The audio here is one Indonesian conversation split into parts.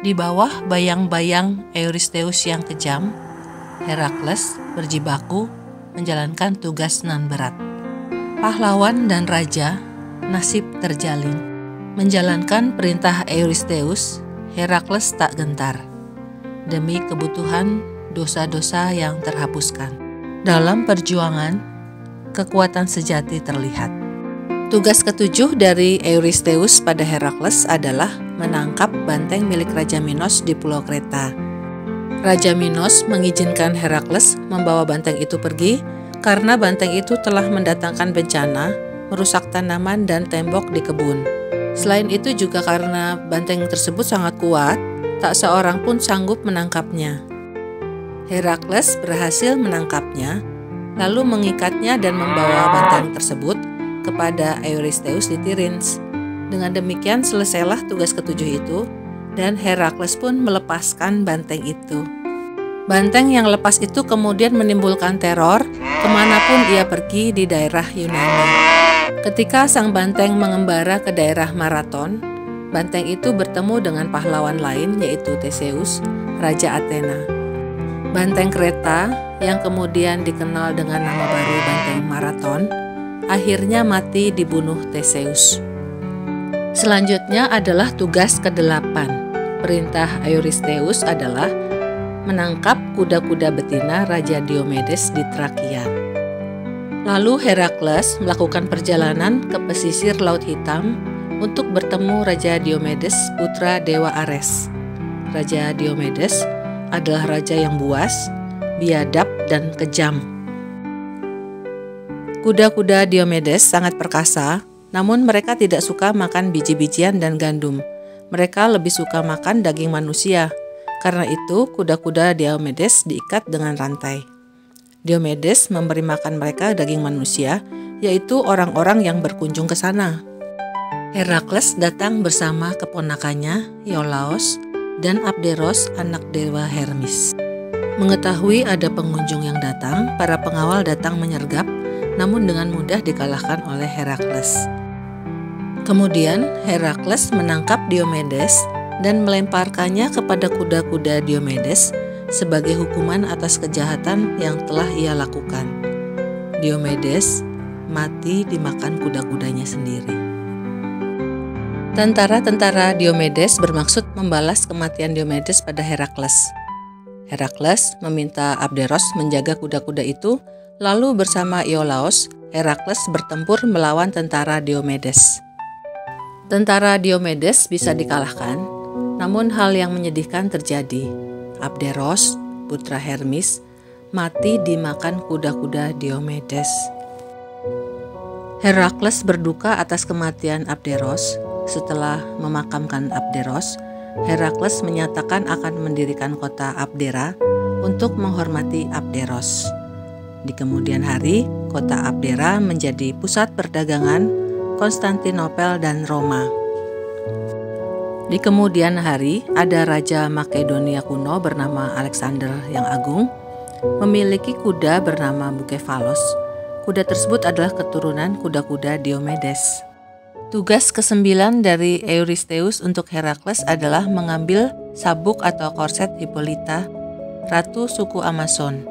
Di bawah bayang-bayang Eurystheus yang kejam, Herakles berjibaku menjalankan tugas nan berat. Pahlawan dan raja, nasib terjalin. Menjalankan perintah Eurystheus, Herakles tak gentar. Demi kebutuhan dosa-dosa yang terhapuskan. Dalam perjuangan, kekuatan sejati terlihat. Tugas ketujuh dari Eurystheus pada Herakles adalah menangkap banteng milik Raja Minos di Pulau Kreta. Raja Minos mengizinkan Herakles membawa banteng itu pergi karena banteng itu telah mendatangkan bencana, merusak tanaman dan tembok di kebun. Selain itu juga karena banteng tersebut sangat kuat, tak seorang pun sanggup menangkapnya. Herakles berhasil menangkapnya, lalu mengikatnya dan membawa banteng tersebut kepada Eurystheus di Tiryns. Dengan demikian selesailah tugas ketujuh itu, dan Herakles pun melepaskan banteng itu. Banteng yang lepas itu kemudian menimbulkan teror kemanapun ia pergi di daerah Yunani. Ketika sang banteng mengembara ke daerah Marathon, banteng itu bertemu dengan pahlawan lain yaitu Theseus, Raja Athena. Banteng Kreta yang kemudian dikenal dengan nama baru Banteng Marathon, akhirnya mati dibunuh Theseus. Selanjutnya adalah tugas ke-8. Perintah Eurystheus adalah menangkap kuda-kuda betina Raja Diomedes di Trakia. Lalu Herakles melakukan perjalanan ke pesisir Laut Hitam untuk bertemu Raja Diomedes, putra Dewa Ares. Raja Diomedes adalah raja yang buas, biadab, dan kejam. Kuda-kuda Diomedes sangat perkasa, namun mereka tidak suka makan biji-bijian dan gandum. Mereka lebih suka makan daging manusia. Karena itu, kuda-kuda Diomedes diikat dengan rantai. Diomedes memberi makan mereka daging manusia, yaitu orang-orang yang berkunjung ke sana. Herakles datang bersama keponakannya, Iolaos, dan Abderos, anak dewa Hermes. Mengetahui ada pengunjung yang datang, para pengawal datang menyergap, namun dengan mudah dikalahkan oleh Herakles. Kemudian Herakles menangkap Diomedes dan melemparkannya kepada kuda-kuda Diomedes sebagai hukuman atas kejahatan yang telah ia lakukan. Diomedes mati dimakan kuda-kudanya sendiri. Tentara-tentara Diomedes bermaksud membalas kematian Diomedes pada Herakles. Herakles meminta Abderos menjaga kuda-kuda itu. Lalu bersama Iolaos, Herakles bertempur melawan tentara Diomedes. Tentara Diomedes bisa dikalahkan, namun hal yang menyedihkan terjadi. Abderos, putra Hermes, mati dimakan kuda-kuda Diomedes. Herakles berduka atas kematian Abderos. Setelah memakamkan Abderos, Herakles menyatakan akan mendirikan kota Abdera untuk menghormati Abderos. Di kemudian hari, kota Abdera menjadi pusat perdagangan Konstantinopel dan Roma. Di kemudian hari, ada Raja Makedonia kuno bernama Alexander yang Agung, memiliki kuda bernama Bucephalos. Kuda tersebut adalah keturunan kuda-kuda Diomedes. Tugas ke-9 dari Eurystheus untuk Herakles adalah mengambil sabuk atau korset Hippolyta, ratu suku Amazon.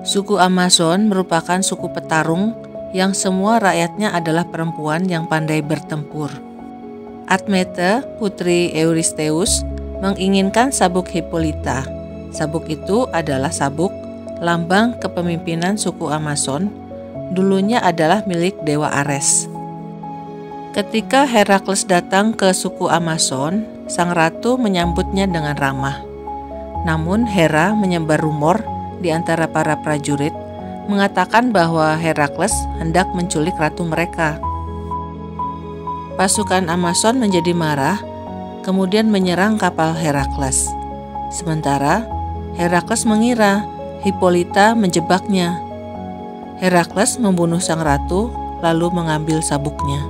Suku Amazon merupakan suku petarung yang semua rakyatnya adalah perempuan yang pandai bertempur. Admete, putri Eurystheus, menginginkan sabuk Hippolyta. Sabuk itu adalah sabuk lambang kepemimpinan suku Amazon, dulunya adalah milik Dewa Ares. Ketika Herakles datang ke suku Amazon, sang ratu menyambutnya dengan ramah. Namun Hera menyebar rumor di antara para prajurit mengatakan bahwa Herakles hendak menculik ratu mereka. Pasukan Amazon menjadi marah, kemudian menyerang kapal Herakles. Sementara Herakles mengira Hippolyta menjebaknya. Herakles membunuh sang ratu lalu mengambil sabuknya.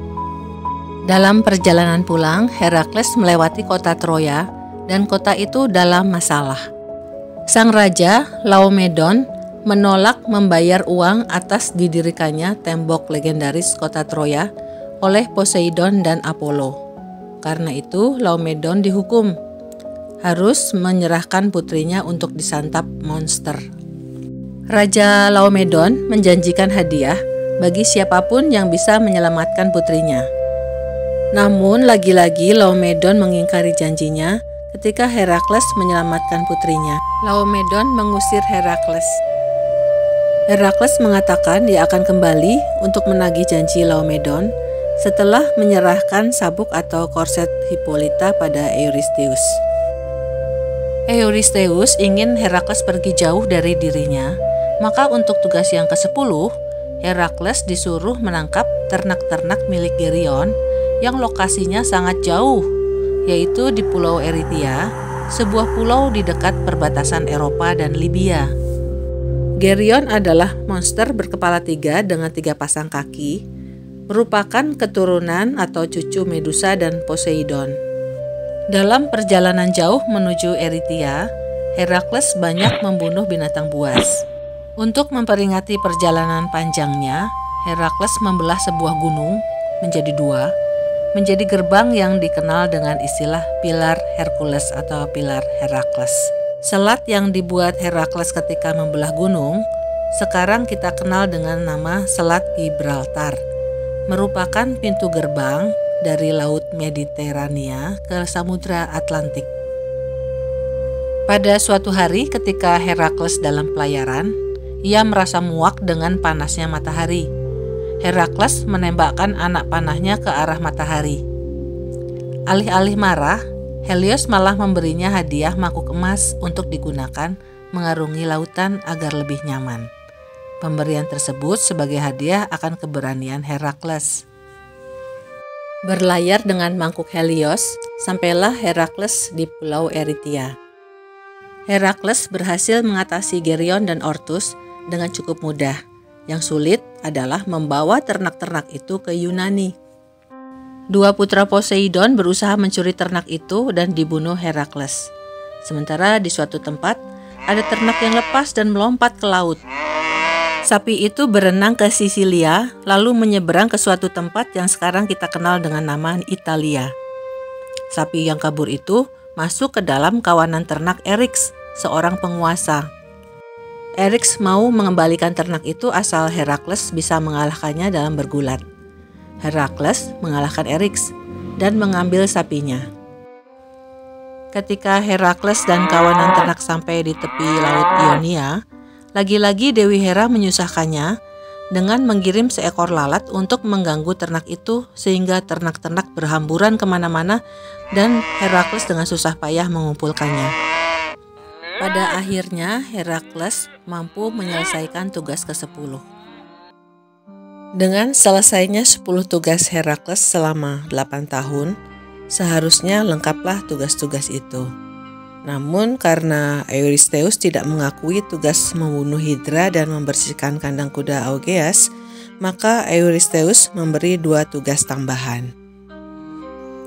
Dalam perjalanan pulang, Herakles melewati kota Troya dan kota itu dalam masalah. Sang raja, Laomedon, menolak membayar uang atas didirikannya tembok legendaris kota Troya oleh Poseidon dan Apollo. Karena itu, Laomedon dihukum. harus menyerahkan putrinya untuk disantap monster. Raja Laomedon menjanjikan hadiah bagi siapapun yang bisa menyelamatkan putrinya. Namun lagi-lagi Laomedon mengingkari janjinya ketika Herakles menyelamatkan putrinya. Laomedon mengusir Herakles. Herakles mengatakan dia akan kembali untuk menagih janji Laomedon setelah menyerahkan sabuk atau korset Hippolyta pada Eurystheus. Eurystheus ingin Herakles pergi jauh dari dirinya, maka untuk tugas yang ke-10, Herakles disuruh menangkap ternak-ternak milik Geryon yang lokasinya sangat jauh, yaitu di Pulau Erythia, sebuah pulau di dekat perbatasan Eropa dan Libya. Geryon adalah monster berkepala 3 dengan 3 pasang kaki, merupakan keturunan atau cucu Medusa dan Poseidon. Dalam perjalanan jauh menuju Erythia, Herakles banyak membunuh binatang buas. Untuk memperingati perjalanan panjangnya, Herakles membelah sebuah gunung menjadi 2, menjadi gerbang yang dikenal dengan istilah Pilar Hercules atau Pilar Herakles. Selat yang dibuat Herakles ketika membelah gunung, sekarang kita kenal dengan nama Selat Gibraltar, merupakan pintu gerbang dari Laut Mediterania ke Samudra Atlantik. Pada suatu hari ketika Herakles dalam pelayaran, ia merasa muak dengan panasnya matahari. Herakles menembakkan anak panahnya ke arah matahari. Alih-alih marah, Helios malah memberinya hadiah mangkuk emas untuk digunakan mengarungi lautan agar lebih nyaman. Pemberian tersebut sebagai hadiah akan keberanian Herakles. Berlayar dengan mangkuk Helios, sampailah Herakles di Pulau Erythia. Herakles berhasil mengatasi Geryon dan Ortus dengan cukup mudah. Yang sulit adalah membawa ternak-ternak itu ke Yunani. 2 putra Poseidon berusaha mencuri ternak itu dan dibunuh Herakles. Sementara di suatu tempat, ada ternak yang lepas dan melompat ke laut. Sapi itu berenang ke Sisilia, lalu menyeberang ke suatu tempat yang sekarang kita kenal dengan nama Italia. Sapi yang kabur itu masuk ke dalam kawanan ternak Eryx, seorang penguasa. Eryx mau mengembalikan ternak itu asal Herakles bisa mengalahkannya dalam bergulat. Herakles mengalahkan Eryx dan mengambil sapinya. Ketika Herakles dan kawanan ternak sampai di tepi laut Ionia, lagi-lagi Dewi Hera menyusahkannya dengan mengirim seekor lalat untuk mengganggu ternak itu sehingga ternak-ternak berhamburan kemana-mana dan Herakles dengan susah payah mengumpulkannya. Pada akhirnya Herakles mampu menyelesaikan tugas ke-10. Dengan selesainya 10 tugas Herakles selama 8 tahun, seharusnya lengkaplah tugas-tugas itu. Namun karena Eurystheus tidak mengakui tugas membunuh Hydra dan membersihkan kandang kuda Augeas, maka Eurystheus memberi 2 tugas tambahan.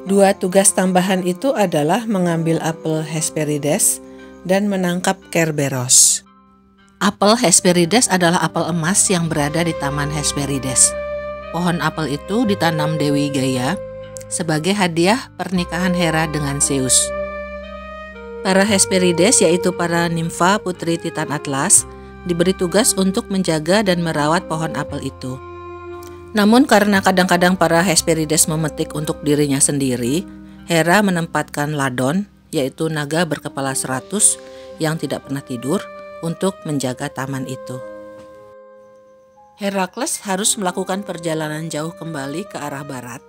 2 tugas tambahan itu adalah mengambil apel Hesperides dan menangkap Kerberos. Apel Hesperides adalah apel emas yang berada di Taman Hesperides. Pohon apel itu ditanam Dewi Gaia sebagai hadiah pernikahan Hera dengan Zeus. Para Hesperides, yaitu para nimfa putri Titan Atlas, diberi tugas untuk menjaga dan merawat pohon apel itu. Namun karena kadang-kadang para Hesperides memetik untuk dirinya sendiri, Hera menempatkan Ladon, yaitu naga berkepala 100 yang tidak pernah tidur, untuk menjaga taman itu. Herakles harus melakukan perjalanan jauh kembali ke arah barat,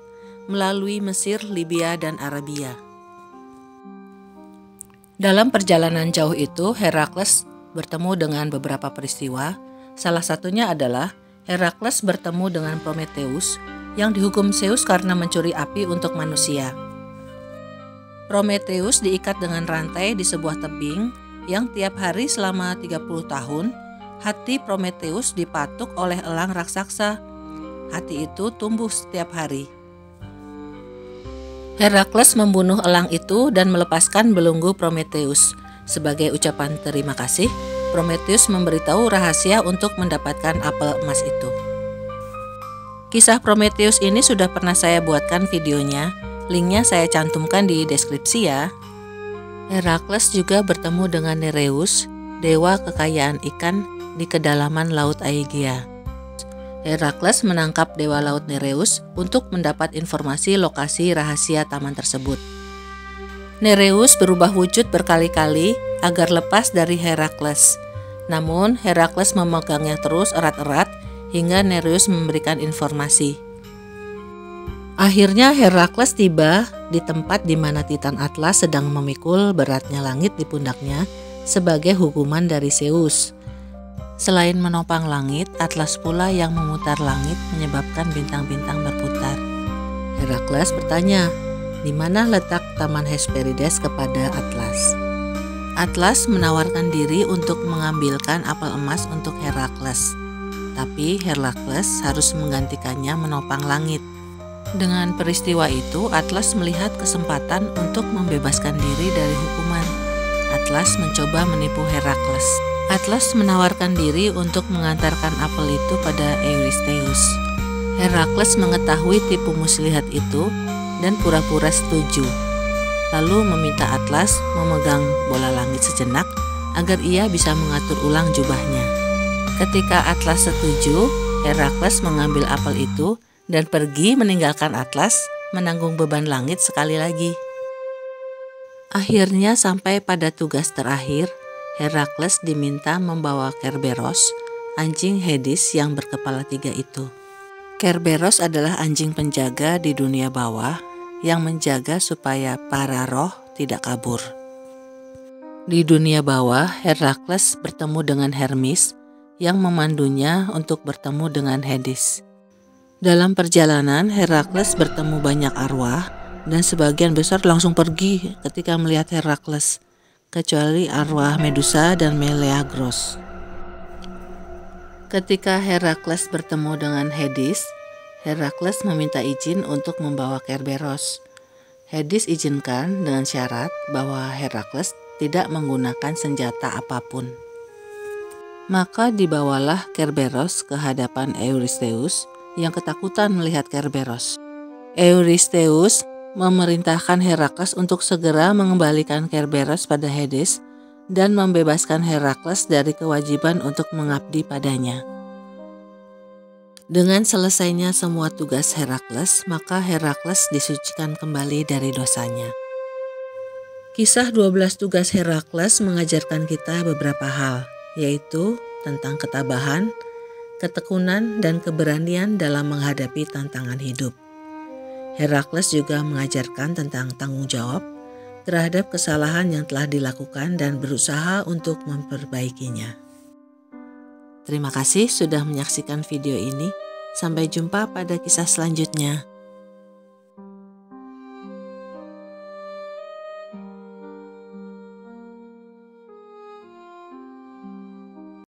melalui Mesir, Libya, dan Arabia. Dalam perjalanan jauh itu, Herakles bertemu dengan beberapa peristiwa. Salah satunya adalah Herakles bertemu dengan Prometheus yang dihukum Zeus karena mencuri api untuk manusia. Prometheus diikat dengan rantai di sebuah tebing yang tiap hari selama 30 tahun, hati Prometheus dipatuk oleh elang raksasa. Hati itu tumbuh setiap hari. Herakles membunuh elang itu dan melepaskan belenggu Prometheus. Sebagai ucapan terima kasih, Prometheus memberitahu rahasia untuk mendapatkan apel emas itu. Kisah Prometheus ini sudah pernah saya buatkan videonya. Linknya saya cantumkan di deskripsi ya. Herakles juga bertemu dengan Nereus, dewa kekayaan ikan di kedalaman Laut Aegea. Herakles menangkap dewa laut Nereus untuk mendapat informasi lokasi rahasia taman tersebut. Nereus berubah wujud berkali-kali agar lepas dari Herakles. Namun Herakles memegangnya terus erat-erat hingga Nereus memberikan informasi. Akhirnya Herakles tiba di tempat di mana Titan Atlas sedang memikul beratnya langit di pundaknya sebagai hukuman dari Zeus. Selain menopang langit, Atlas pula yang memutar langit menyebabkan bintang-bintang berputar. Herakles bertanya, di mana letak Taman Hesperides kepada Atlas? Atlas menawarkan diri untuk mengambilkan apel emas untuk Herakles. Tapi Herakles harus menggantikannya menopang langit. Dengan peristiwa itu, Atlas melihat kesempatan untuk membebaskan diri dari hukuman. Atlas mencoba menipu Herakles. Atlas menawarkan diri untuk mengantarkan apel itu pada Eurystheus. Herakles mengetahui tipu muslihat itu dan pura-pura setuju. Lalu meminta Atlas memegang bola langit sejenak agar ia bisa mengatur ulang jubahnya. Ketika Atlas setuju, Herakles mengambil apel itu dan pergi meninggalkan Atlas menanggung beban langit sekali lagi. Akhirnya sampai pada tugas terakhir, Herakles diminta membawa Kerberos, anjing Hades yang berkepala 3 itu. Kerberos adalah anjing penjaga di dunia bawah yang menjaga supaya para roh tidak kabur. Di dunia bawah, Herakles bertemu dengan Hermes yang memandunya untuk bertemu dengan Hades. Dalam perjalanan, Herakles bertemu banyak arwah dan sebagian besar langsung pergi ketika melihat Herakles, kecuali arwah Medusa dan Meleagros. Ketika Herakles bertemu dengan Hades, Herakles meminta izin untuk membawa Kerberos. Hades izinkan dengan syarat bahwa Herakles tidak menggunakan senjata apapun. Maka dibawalah Kerberos ke hadapan Eurystheus yang ketakutan melihat Kerberos. Eurystheus memerintahkan Herakles untuk segera mengembalikan Kerberos pada Hades dan membebaskan Herakles dari kewajiban untuk mengabdi padanya. Dengan selesainya semua tugas Herakles, maka Herakles disucikan kembali dari dosanya. Kisah 12 tugas Herakles mengajarkan kita beberapa hal, yaitu tentang ketabahan, ketekunan, dan keberanian dalam menghadapi tantangan hidup. Herakles juga mengajarkan tentang tanggung jawab terhadap kesalahan yang telah dilakukan dan berusaha untuk memperbaikinya. Terima kasih sudah menyaksikan video ini. Sampai jumpa pada kisah selanjutnya.